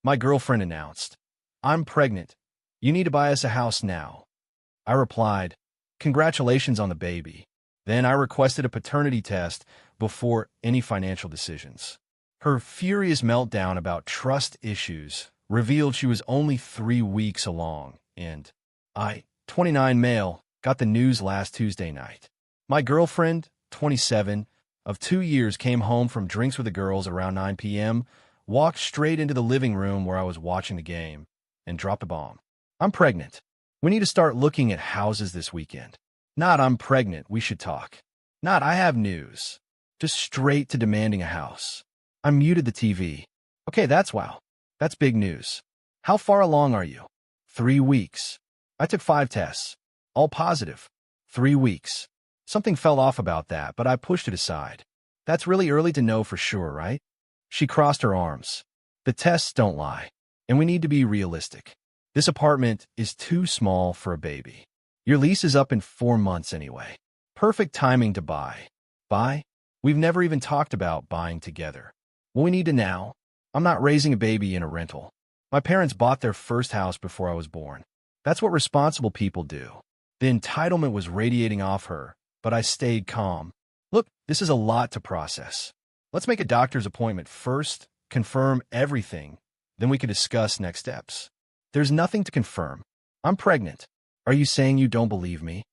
My girlfriend announced, "I'm pregnant. You need to buy us a house now." I replied, "Congratulations on the baby." Then I requested a paternity test before any financial decisions. Her furious meltdown about trust issues revealed she was only 3 weeks along, and I, 29 male, got the news last Tuesday night. My girlfriend, 27, of 2 years, came home from drinks with the girls around 9 p.m., walked straight into the living room where I was watching the game, and dropped a bomb. "I'm pregnant. We need to start looking at houses this weekend." Not "I'm pregnant, we should talk." Not "I have news." Just straight to demanding a house. I muted the TV. "Okay, that's wow. That's big news. How far along are you?" 3 weeks. I took 5 tests. All positive. 3 weeks. Something felt off about that, but I pushed it aside. "That's really early to know for sure, right?" She crossed her arms. "The tests don't lie, and we need to be realistic. This apartment is too small for a baby. Your lease is up in 4 months anyway. Perfect timing to buy." Buy? We've never even talked about buying together. Well, we need to now. I'm not raising a baby in a rental. My parents bought their first house before I was born. That's what responsible people do. The entitlement was radiating off her, but I stayed calm. "Look, this is a lot to process. Let's make a doctor's appointment first, confirm everything, then we can discuss next steps." "There's nothing to confirm. I'm pregnant." "Are you saying you don't believe me?"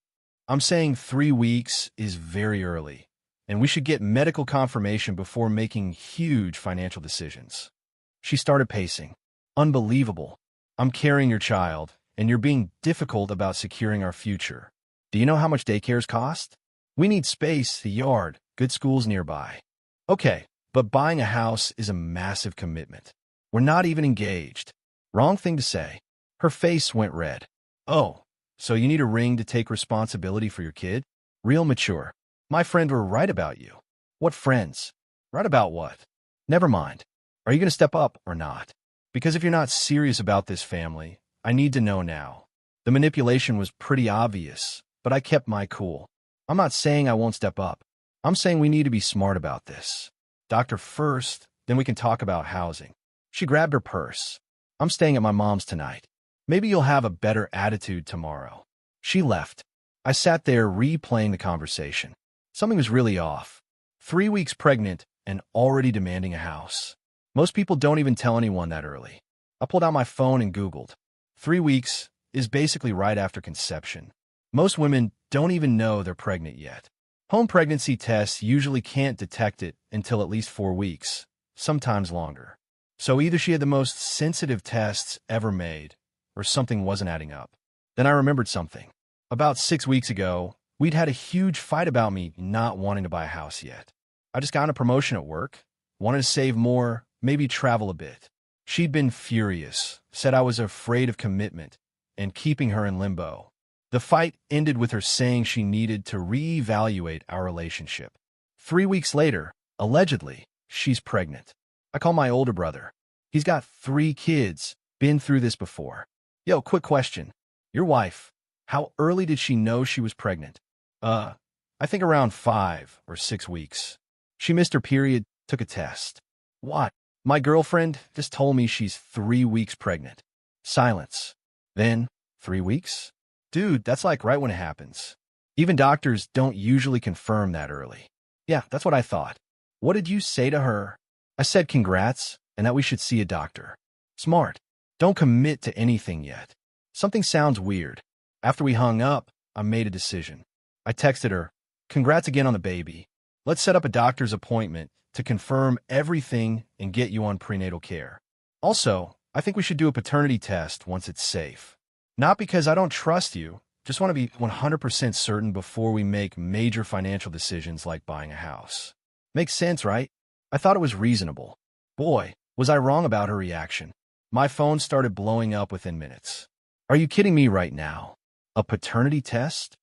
"I'm saying 3 weeks is very early, and we should get medical confirmation before making huge financial decisions." She started pacing. "Unbelievable. I'm carrying your child, and you're being difficult about securing our future. Do you know how much daycares cost? We need space, a yard, good schools nearby." "Okay, but buying a house is a massive commitment. We're not even engaged." Wrong thing to say. Her face went red. "Oh, so you need a ring to take responsibility for your kid? Real mature. My friend were right about you." "What friends?" "Right about what?" "Never mind. Are you going to step up or not? Because if you're not serious about this family, I need to know now." The manipulation was pretty obvious, but I kept my cool. "I'm not saying I won't step up. I'm saying we need to be smart about this. Doctor first, then we can talk about housing." She grabbed her purse. "I'm staying at my mom's tonight. Maybe you'll have a better attitude tomorrow." She left. I sat there replaying the conversation. Something was really off. 3 weeks pregnant and already demanding a house. Most people don't even tell anyone that early. I pulled out my phone and Googled. 3 weeks is basically right after conception. Most women don't even know they're pregnant yet. Home pregnancy tests usually can't detect it until at least 4 weeks, sometimes longer. So either she had the most sensitive tests ever made, or something wasn't adding up. Then I remembered something. About 6 weeks ago, we'd had a huge fight about me not wanting to buy a house yet. I just got a promotion at work, wanted to save more, maybe travel a bit. She'd been furious, said I was afraid of commitment, and keeping her in limbo. The fight ended with her saying she needed to reevaluate our relationship. 3 weeks later, allegedly, she's pregnant. I call my older brother. He's got 3 kids, been through this before. "Yo, quick question. Your wife, how early did she know she was pregnant?" I think around 5 or 6 weeks. She missed her period, took a test." "What?" "My girlfriend just told me she's 3 weeks pregnant." Silence. Then, 3 weeks? Dude, that's like right when it happens. Even doctors don't usually confirm that early. "Yeah, that's what I thought." "What did you say to her?" "I said congrats, and that we should see a doctor." Smart. Don't commit to anything yet. Something sounds weird. After we hung up, I made a decision. I texted her, "Congrats again on the baby. Let's set up a doctor's appointment to confirm everything and get you on prenatal care. Also, I think we should do a paternity test once it's safe. Not because I don't trust you, just want to be 100% certain before we make major financial decisions like buying a house." Makes sense, right? I thought it was reasonable. Boy, was I wrong about her reaction. My phone started blowing up within minutes. "Are you kidding me right now? A paternity test?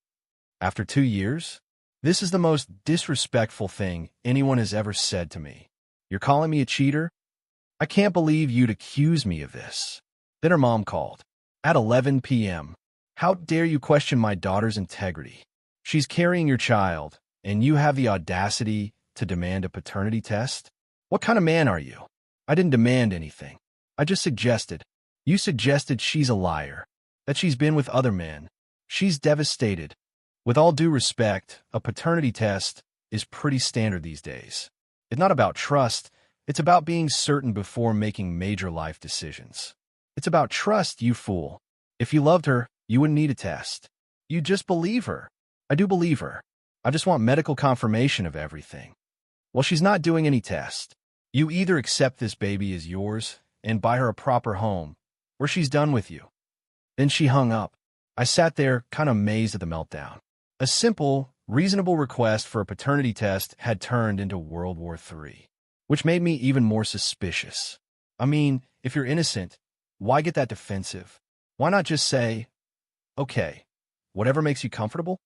After 2 years? This is the most disrespectful thing anyone has ever said to me. You're calling me a cheater? I can't believe you'd accuse me of this." Then her mom called. At 11 p.m. "How dare you question my daughter's integrity? She's carrying your child, and you have the audacity to demand a paternity test? What kind of man are you?" "I didn't demand anything. I just suggested. You suggested she's a liar, that she's been with other men. She's devastated. With all due respect, a paternity test is pretty standard these days. It's not about trust. It's about being certain before making major life decisions. It's about trust, you fool. If you loved her, you wouldn't need a test. You just believe her. I do believe her. I just want medical confirmation of everything. Well, she's not doing any test. You either accept this baby as yours and buy her a proper home, or she's done with you. Then she hung up. I sat there, kind of amazed at the meltdown. A simple, reasonable request for a paternity test had turned into World War III, which made me even more suspicious. I mean, if you're innocent, why get that defensive? Why not just say, okay, whatever makes you comfortable?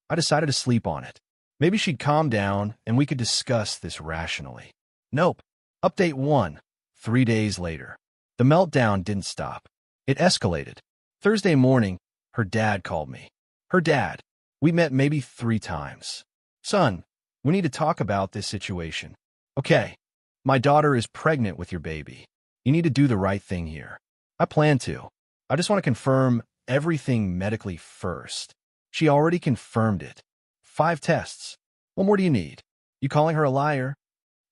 I decided to sleep on it. Maybe she'd calm down and we could discuss this rationally. Nope. Update 1. 3 days later. The meltdown didn't stop. It escalated. Thursday morning, her dad called me. Her dad. We met maybe 3 times. Son, we need to talk about this situation. Okay. My daughter is pregnant with your baby. You need to do the right thing here. I plan to. I just want to confirm everything medically first. She already confirmed it. 5 tests. What more do you need? You calling her a liar?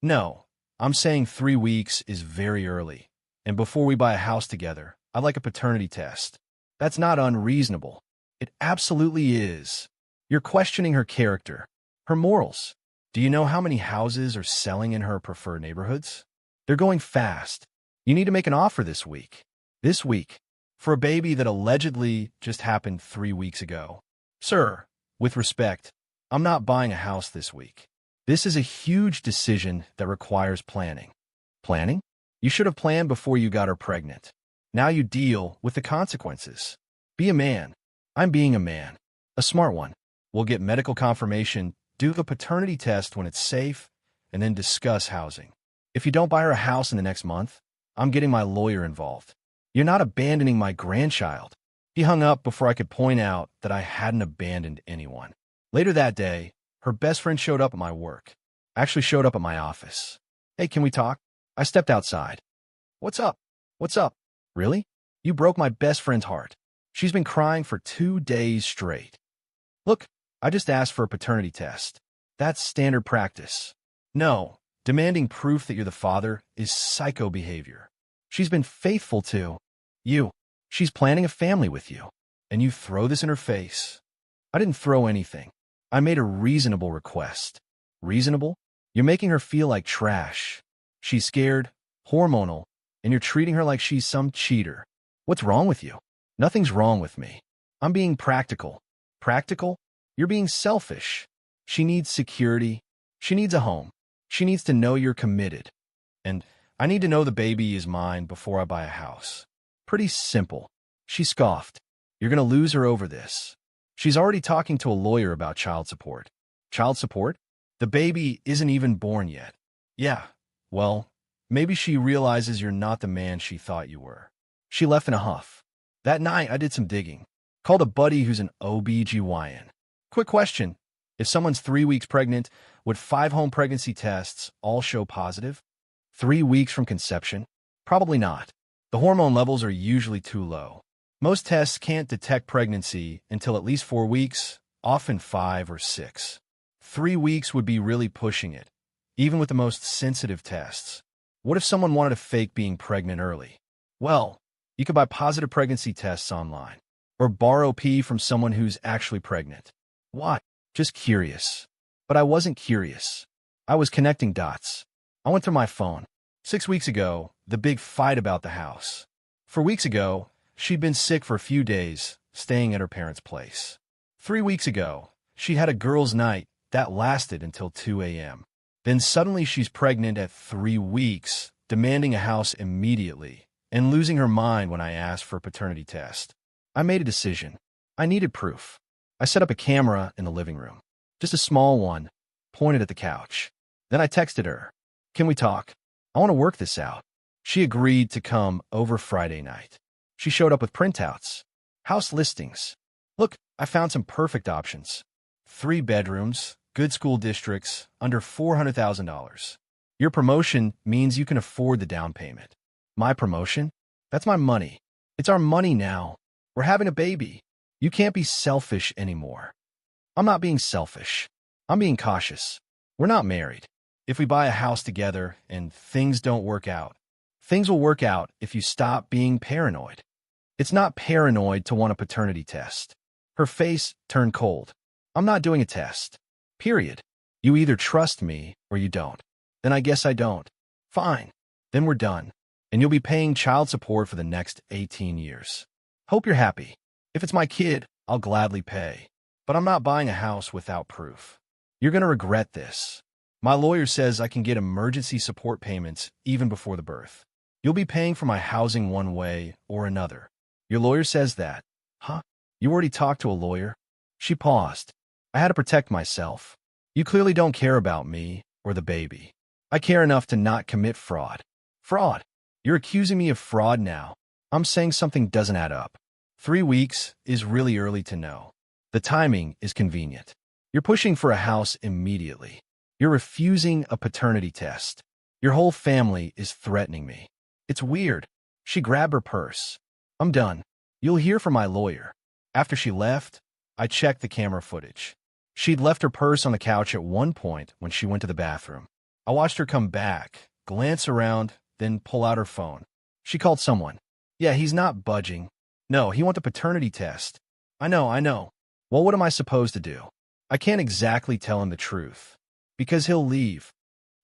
No. I'm saying 3 weeks is very early. And before we buy a house together, I'd like a paternity test. That's not unreasonable. It absolutely is. You're questioning her character, her morals. Do you know how many houses are selling in her preferred neighborhoods? They're going fast. You need to make an offer this week. This week. For a baby that allegedly just happened 3 weeks ago. Sir, with respect, I'm not buying a house this week. This is a huge decision that requires planning. Planning? You should have planned before you got her pregnant. Now you deal with the consequences. Be a man. I'm being a man. A smart one. We'll get medical confirmation, do the paternity test when it's safe, and then discuss housing. If you don't buy her a house in the next month, I'm getting my lawyer involved. You're not abandoning my grandchild. He hung up before I could point out that I hadn't abandoned anyone. Later that day, her best friend showed up at my work. Actually showed up at my office. Hey, can we talk? I stepped outside. What's up? What's up? Really? You broke my best friend's heart. She's been crying for 2 days straight. Look, I just asked for a paternity test. That's standard practice. No, demanding proof that you're the father is psycho behavior. She's been faithful to you. She's planning a family with you. And you throw this in her face. I didn't throw anything. I made a reasonable request. Reasonable? You're making her feel like trash. She's scared, hormonal, and you're treating her like she's some cheater. What's wrong with you? Nothing's wrong with me. I'm being practical. Practical? You're being selfish. She needs security. She needs a home. She needs to know you're committed. And I need to know the baby is mine before I buy a house. Pretty simple. She scoffed. You're going to lose her over this. She's already talking to a lawyer about child support. Child support? The baby isn't even born yet. Yeah, well, maybe she realizes you're not the man she thought you were. She left in a huff. That night, I did some digging. Called a buddy who's an OB-GYN. Quick question. If someone's 3 weeks pregnant, would 5 home pregnancy tests all show positive? 3 weeks from conception? Probably not. The hormone levels are usually too low. Most tests can't detect pregnancy until at least 4 weeks, often 5 or 6. 3 weeks would be really pushing it, even with the most sensitive tests. What if someone wanted to fake being pregnant early? Well, you could buy positive pregnancy tests online, or borrow pee from someone who's actually pregnant. Why? Just curious. But I wasn't curious. I was connecting dots. I went through my phone. 6 weeks ago, the big fight about the house. 4 weeks ago, she'd been sick for a few days, staying at her parents' place. 3 weeks ago, she had a girls' night that lasted until 2 a.m. Then suddenly she's pregnant at 3 weeks, demanding a house immediately, and losing her mind when I asked for a paternity test. I made a decision. I needed proof. I set up a camera in the living room, just a small one, pointed at the couch. Then I texted her, "Can we talk? I want to work this out." She agreed to come over Friday night. She showed up with printouts, house listings. Look, I found some perfect options. 3 bedrooms, good school districts, under $400,000. Your promotion means you can afford the down payment. My promotion? That's my money. It's our money now. We're having a baby. You can't be selfish anymore. I'm not being selfish. I'm being cautious. We're not married. If we buy a house together and things don't work out, things will work out if you stop being paranoid. It's not paranoid to want a paternity test. Her face turned cold. I'm not doing a test. Period. You either trust me or you don't. Then I guess I don't. Fine. Then we're done. And you'll be paying child support for the next 18 years. Hope you're happy. If it's my kid, I'll gladly pay. But I'm not buying a house without proof. You're going to regret this. My lawyer says I can get emergency support payments even before the birth. You'll be paying for my housing one way or another. Your lawyer says that. Huh? You already talked to a lawyer? She paused. I had to protect myself. You clearly don't care about me or the baby. I care enough to not commit fraud. Fraud? You're accusing me of fraud now. I'm saying something doesn't add up. 3 weeks is really early to know. The timing is convenient. You're pushing for a house immediately. You're refusing a paternity test. Your whole family is threatening me. It's weird. She grabbed her purse. I'm done. You'll hear from my lawyer. After she left, I checked the camera footage. She'd left her purse on the couch at one point when she went to the bathroom. I watched her come back, glance around, then pull out her phone. She called someone. Yeah, he's not budging. No, he wants a paternity test. I know. Well, what am I supposed to do? I can't exactly tell him the truth. Because he'll leave.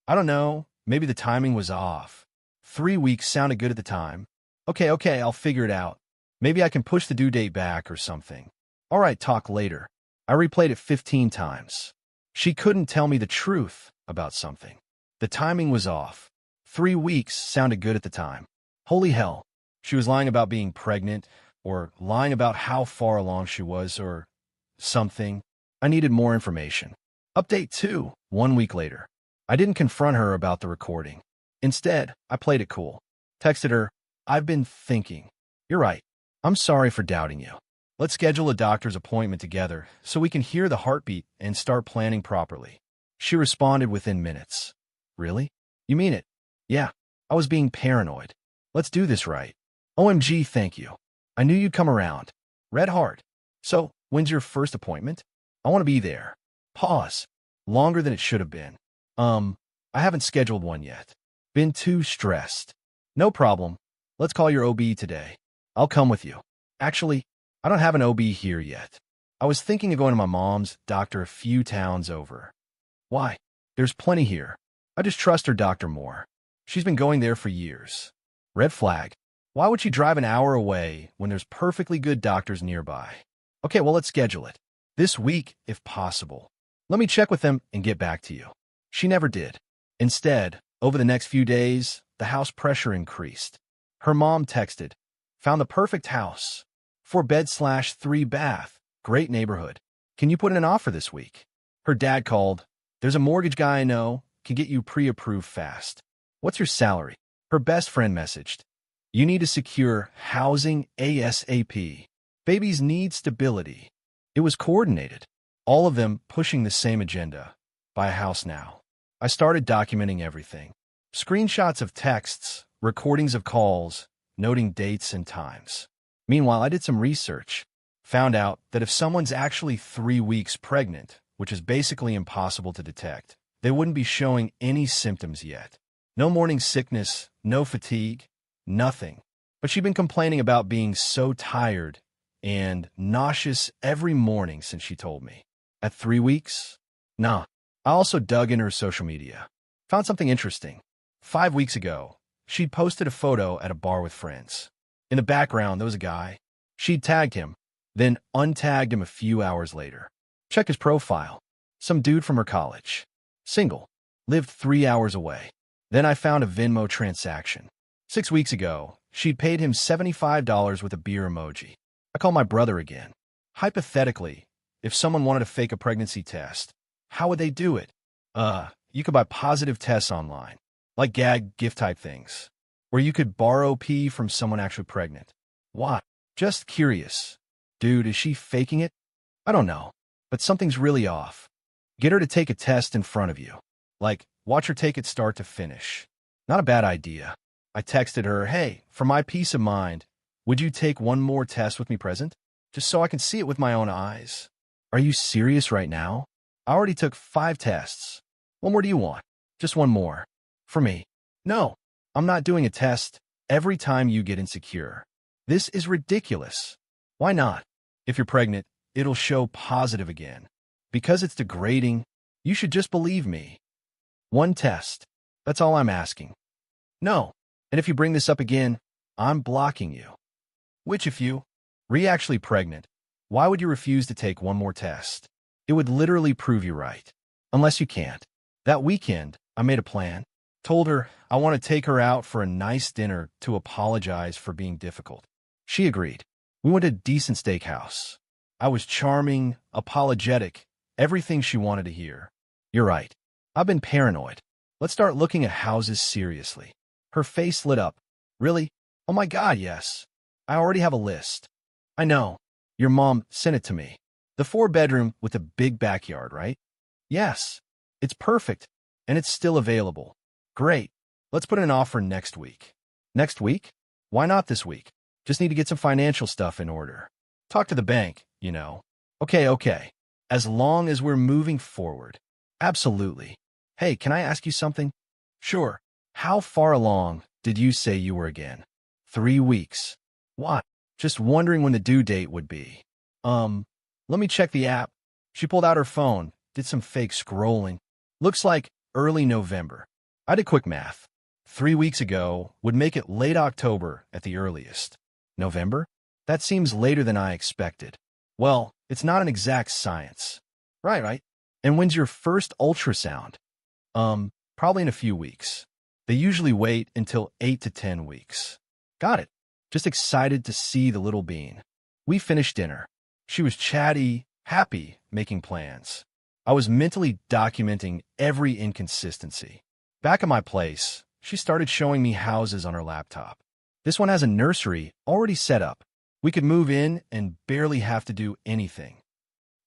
I don't know. Maybe the timing was off. 3 weeks sounded good at the time. Okay, I'll figure it out. Maybe I can push the due date back or something. All right, talk later. I replayed it 15 times. She couldn't tell me the truth about something. The timing was off. 3 weeks sounded good at the time. Holy hell. She was lying about being pregnant, or lying about how far along she was, or something. I needed more information. Update 2, 1 week later. I didn't confront her about the recording. Instead, I played it cool. Texted her, I've been thinking. You're right. I'm sorry for doubting you. Let's schedule a doctor's appointment together so we can hear the heartbeat and start planning properly. She responded within minutes. Really? You mean it? Yeah. I was being paranoid. Let's do this right. OMG, thank you. I knew you'd come around. Red heart. So, when's your first appointment? I want to be there. Pause. Longer than it should have been. I haven't scheduled one yet. Been too stressed. No problem. Let's call your OB today. I'll come with you. Actually, I don't have an OB here yet. I was thinking of going to my mom's doctor a few towns over. Why? There's plenty here. I just trust her doctor more. She's been going there for years. Red flag. Why would she drive an hour away when there's perfectly good doctors nearby? Okay, well, let's schedule it. This week, if possible. Let me check with them and get back to you. She never did. Instead, over the next few days, the house pressure increased. Her mom texted, found the perfect house. 4-bed/3 bath. Great neighborhood. Can you put in an offer this week? Her dad called. There's a mortgage guy I know. Can get you pre-approved fast. What's your salary? Her best friend messaged. You need to secure housing ASAP. Babies need stability. It was coordinated. All of them pushing the same agenda. Buy a house now. I started documenting everything. Screenshots of texts, recordings of calls, noting dates and times. Meanwhile, I did some research. Found out that if someone's actually 3 weeks pregnant, which is basically impossible to detect, they wouldn't be showing any symptoms yet. No morning sickness, no fatigue, nothing. But she'd been complaining about being so tired and nauseous every morning since she told me. At 3 weeks? Nah. I also dug into her social media. Found something interesting. 5 weeks ago, she'd posted a photo at a bar with friends. In the background, there was a guy. She'd tagged him, then untagged him a few hours later. Checked his profile. Some dude from her college. Single. Lived 3 hours away. Then I found a Venmo transaction. 6 weeks ago, she'd paid him $75 with a beer emoji. I called my brother again. Hypothetically, if someone wanted to fake a pregnancy test, how would they do it? You could buy positive tests online, like gag gift type things. Or you could borrow pee from someone actually pregnant. Why? Just curious. Dude, is she faking it? I don't know, but something's really off. Get her to take a test in front of you. Like, watch her take it start to finish. Not a bad idea. I texted her, hey, for my peace of mind, would you take one more test with me present? Just so I can see it with my own eyes. Are you serious right now? I already took 5 tests. What more do you want? Just one more. For me. No, I'm not doing a test every time you get insecure. This is ridiculous. Why not? If you're pregnant, it'll show positive again. Because it's degrading, you should just believe me. One test. That's all I'm asking. No. And if you bring this up again, I'm blocking you. Which if you actually pregnant, why would you refuse to take one more test? It would literally prove you right. Unless you can't. That weekend, I made a plan. Told her I want to take her out for a nice dinner to apologize for being difficult. She agreed. We went to a decent steakhouse. I was charming, apologetic, everything she wanted to hear. You're right. I've been paranoid. Let's start looking at houses seriously. Her face lit up. Really? Oh my God, yes. I already have a list. I know. Your mom sent it to me. The 4-bedroom with a big backyard, right? Yes. It's perfect. And it's still available. Great. Let's put in an offer next week. Next week? Why not this week? Just need to get some financial stuff in order. Talk to the bank, you know. Okay. As long as we're moving forward. Absolutely. Hey, can I ask you something? Sure. How far along did you say you were again? 3 weeks. What? Just wondering when the due date would be. Let me check the app. She pulled out her phone, did some fake scrolling. Looks like early November. I did quick math. 3 weeks ago would make it late October at the earliest. November? That seems later than I expected. Well, it's not an exact science. Right. And when's your first ultrasound? Probably in a few weeks. They usually wait until 8 to 10 weeks. Got it. Just excited to see the little bean. We finished dinner. She was chatty, happy, making plans. I was mentally documenting every inconsistency. Back at my place, she started showing me houses on her laptop. This one has a nursery already set up. We could move in and barely have to do anything.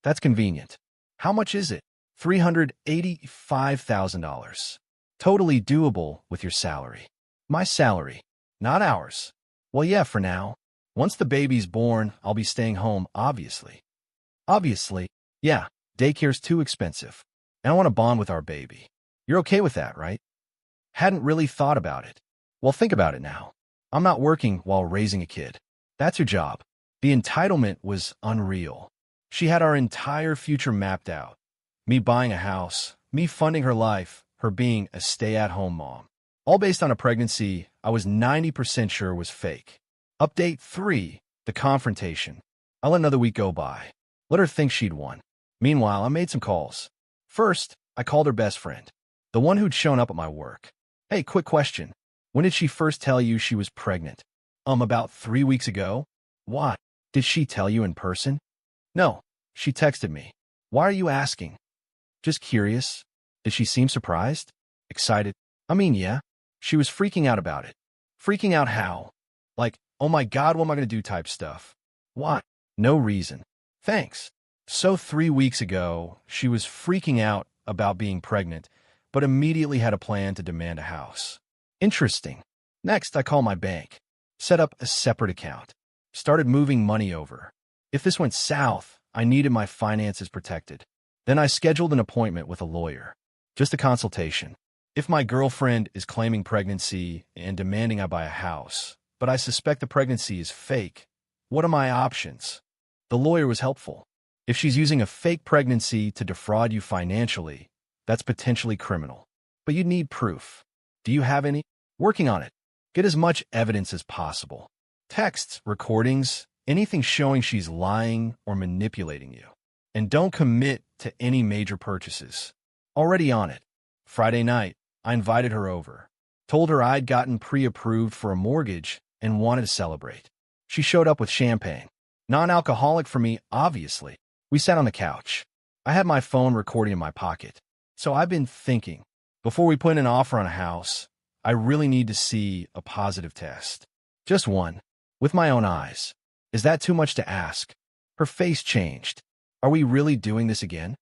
That's convenient. How much is it? $385,000. Totally doable with your salary. My salary, not ours. Well, yeah, for now. Once the baby's born, I'll be staying home, obviously. Obviously, yeah, daycare's too expensive. And I want to bond with our baby. You're okay with that, right? Hadn't really thought about it. Well, think about it now. I'm not working while raising a kid. That's your job. The entitlement was unreal. She had our entire future mapped out. Me buying a house, me funding her life, her being a stay-at-home mom. All based on a pregnancy I was 90% sure was fake. Update 3, the confrontation. I let another week go by. Let her think she'd won. Meanwhile, I made some calls. First, I called her best friend, the one who'd shown up at my work. Hey, quick question. When did she first tell you she was pregnant? About 3 weeks ago. What? Did she tell you in person? No, she texted me. Why are you asking? Just curious. Did she seem surprised? Excited? Yeah. She was freaking out about it. Freaking out how? Like, oh my God, what am I going to do type stuff. What? No reason. Thanks. So 3 weeks ago, she was freaking out about being pregnant, but immediately had a plan to demand a house. Interesting. Next, I call my bank. Set up a separate account. Started moving money over. If this went south, I needed my finances protected. Then I scheduled an appointment with a lawyer. Just a consultation. If my girlfriend is claiming pregnancy and demanding I buy a house, but I suspect the pregnancy is fake, what are my options? The lawyer was helpful. If she's using a fake pregnancy to defraud you financially, that's potentially criminal. But you'd need proof. Do you have any? Working on it. Get as much evidence as possible. Texts, recordings, anything showing she's lying or manipulating you. And don't commit to any major purchases. Already on it. Friday night, I invited her over. Told her I'd gotten pre-approved for a mortgage and wanted to celebrate. She showed up with champagne. Non-alcoholic for me, obviously. We sat on the couch. I had my phone recording in my pocket. So I've been thinking, before we put in an offer on a house, I really need to see a positive test. Just one. With my own eyes. Is that too much to ask? Her face changed. Are we really doing this again?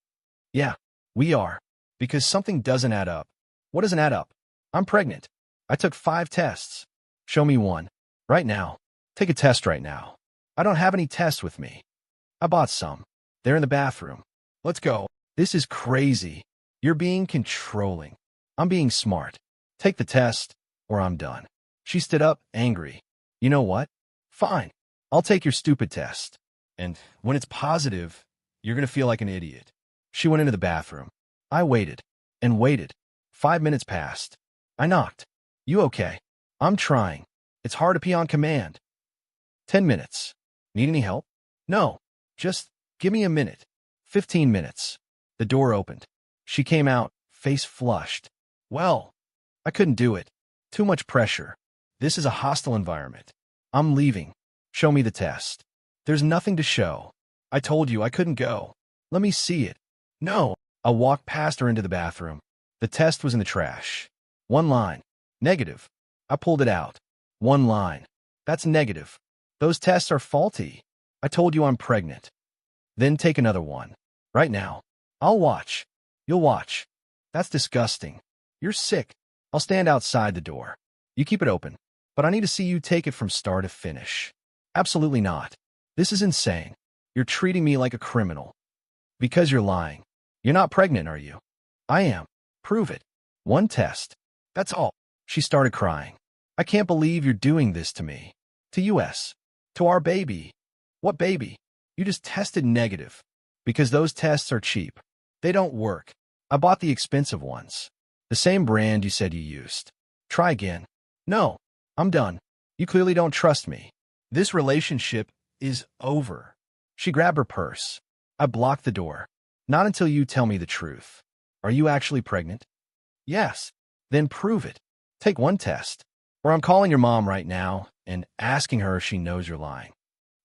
Yeah, we are. Because something doesn't add up. What doesn't add up? I'm pregnant. I took 5 tests. Show me one. Right now. Take a test right now. I don't have any tests with me. I bought some. They're in the bathroom. Let's go. This is crazy. You're being controlling. I'm being smart. Take the test, or I'm done. She stood up, angry. You know what? Fine. I'll take your stupid test. And when it's positive, you're going to feel like an idiot. She went into the bathroom. I waited and waited. 5 minutes passed. I knocked. You okay? I'm trying. It's hard to pee on command. 10 minutes. Need any help? No. Just give me a minute. 15 minutes. The door opened. She came out, face flushed. Well, I couldn't do it. Too much pressure. This is a hostile environment. I'm leaving. Show me the test. There's nothing to show. I told you I couldn't go. Let me see it. No. I walked past her into the bathroom. The test was in the trash. One line. Negative. I pulled it out. One line. That's negative. Those tests are faulty. I told you I'm pregnant. Then take another one. Right now. I'll watch. You'll watch. That's disgusting. You're sick. I'll stand outside the door. You keep it open. But I need to see you take it from start to finish. Absolutely not. This is insane. You're treating me like a criminal. Because you're lying. You're not pregnant, are you? I am. Prove it. One test. That's all. She started crying. I can't believe you're doing this to me. To us. To our baby. What baby? You just tested negative. Because those tests are cheap. They don't work. I bought the expensive ones. The same brand you said you used. Try again. No. I'm done. You clearly don't trust me. This relationship is over. She grabbed her purse. I blocked the door. Not until you tell me the truth. Are you actually pregnant? Yes. Then prove it. Take one test. Or I'm calling your mom right now and asking her if she knows you're lying.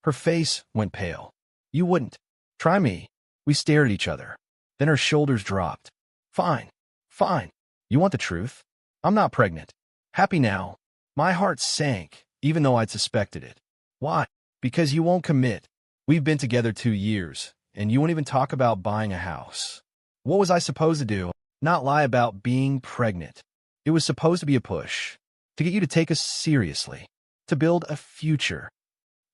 Her face went pale. You wouldn't. Try me. We stared at each other. Then her shoulders dropped. Fine. Fine. You want the truth? I'm not pregnant. Happy now. My heart sank, even though I'd suspected it. Why? Because you won't commit. We've been together 2 years, and you won't even talk about buying a house. What was I supposed to do? Not lie about being pregnant. It was supposed to be a push, to get you to take us seriously, to build a future.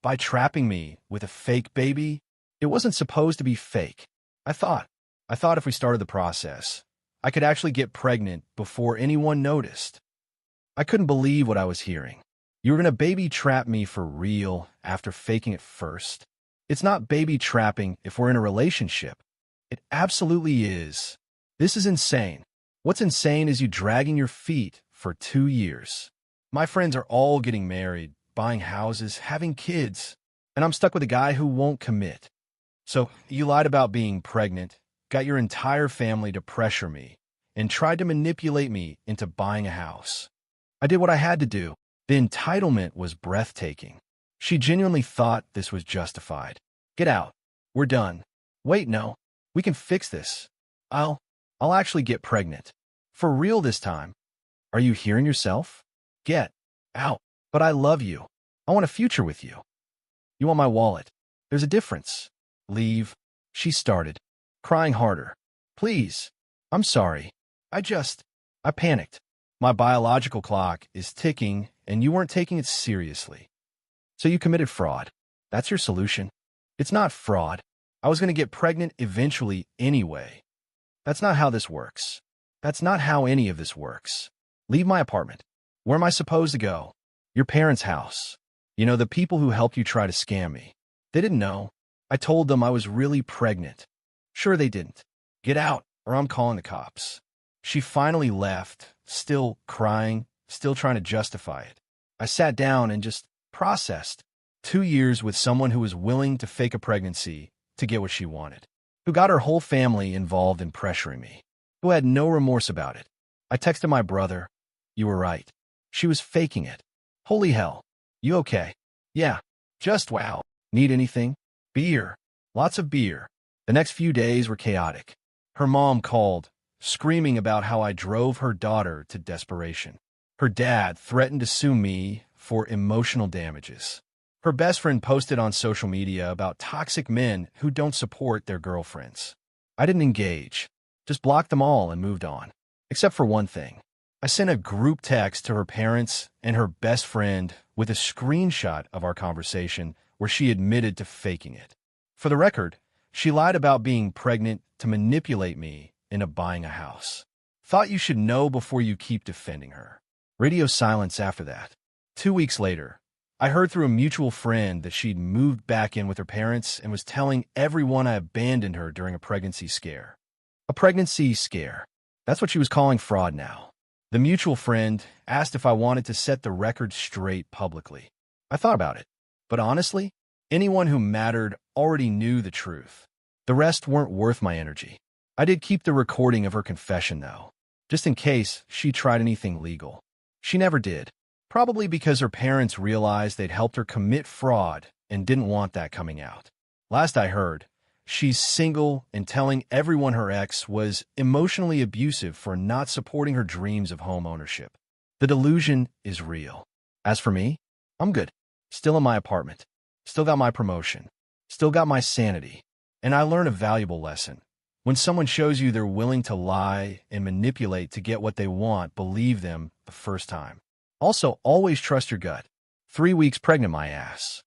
By trapping me with a fake baby, it wasn't supposed to be fake. I thought if we started the process, I could actually get pregnant before anyone noticed. I couldn't believe what I was hearing. You were going to baby trap me for real after faking it first. It's not baby trapping if we're in a relationship. It absolutely is. This is insane. What's insane is you dragging your feet for 2 years. My friends are all getting married, buying houses, having kids, and I'm stuck with a guy who won't commit. So you lied about being pregnant, got your entire family to pressure me, and tried to manipulate me into buying a house. I did what I had to do. The entitlement was breathtaking. She genuinely thought this was justified. Get out. We're done. Wait, no. We can fix this. I'll actually get pregnant. For real this time. Are you hearing yourself? Get out. But I love you. I want a future with you. You want my wallet. There's a difference. Leave. She started, crying harder. Please. I'm sorry. I panicked. My biological clock is ticking, and you weren't taking it seriously. So you committed fraud. That's your solution. It's not fraud. I was going to get pregnant eventually anyway. That's not how this works. That's not how any of this works. Leave my apartment. Where am I supposed to go? Your parents' house. You know, the people who helped you try to scam me. They didn't know. I told them I was really pregnant. Sure, they didn't. Get out, or I'm calling the cops. She finally left, still crying, still trying to justify it. I sat down and just processed. 2 years with someone who was willing to fake a pregnancy to get what she wanted, who got her whole family involved in pressuring me, who had no remorse about it. I texted my brother. You were right. She was faking it. Holy hell. You okay? Yeah. Just wow. Need anything? Beer. Lots of beer. The next few days were chaotic. Her mom called, screaming about how I drove her daughter to desperation. Her dad threatened to sue me for emotional damages. Her best friend posted on social media about toxic men who don't support their girlfriends. I didn't engage, just blocked them all and moved on. Except for one thing. I I sent a group text to her parents and her best friend with a screenshot of our conversation where she admitted to faking it. For the record, she lied about being pregnant to manipulate me into buying a house. Thought you should know before you keep defending her. Radio silence after that. 2 weeks later, I heard through a mutual friend that she'd moved back in with her parents and was telling everyone I abandoned her during a pregnancy scare. A pregnancy scare. That's what she was calling fraud now. The mutual friend asked if I wanted to set the record straight publicly. I thought about it, but honestly, anyone who mattered already knew the truth. The rest weren't worth my energy. I did keep the recording of her confession, though, just in case she tried anything legal. She never did, probably because her parents realized they'd helped her commit fraud and didn't want that coming out. Last I heard, she's single and telling everyone her ex was emotionally abusive for not supporting her dreams of home ownership. The delusion is real. As for me, I'm good. Still in my apartment. Still got my promotion. Still got my sanity. And I learned a valuable lesson. When someone shows you they're willing to lie and manipulate to get what they want, believe them the first time. Also, always trust your gut. 3 weeks pregnant, my ass.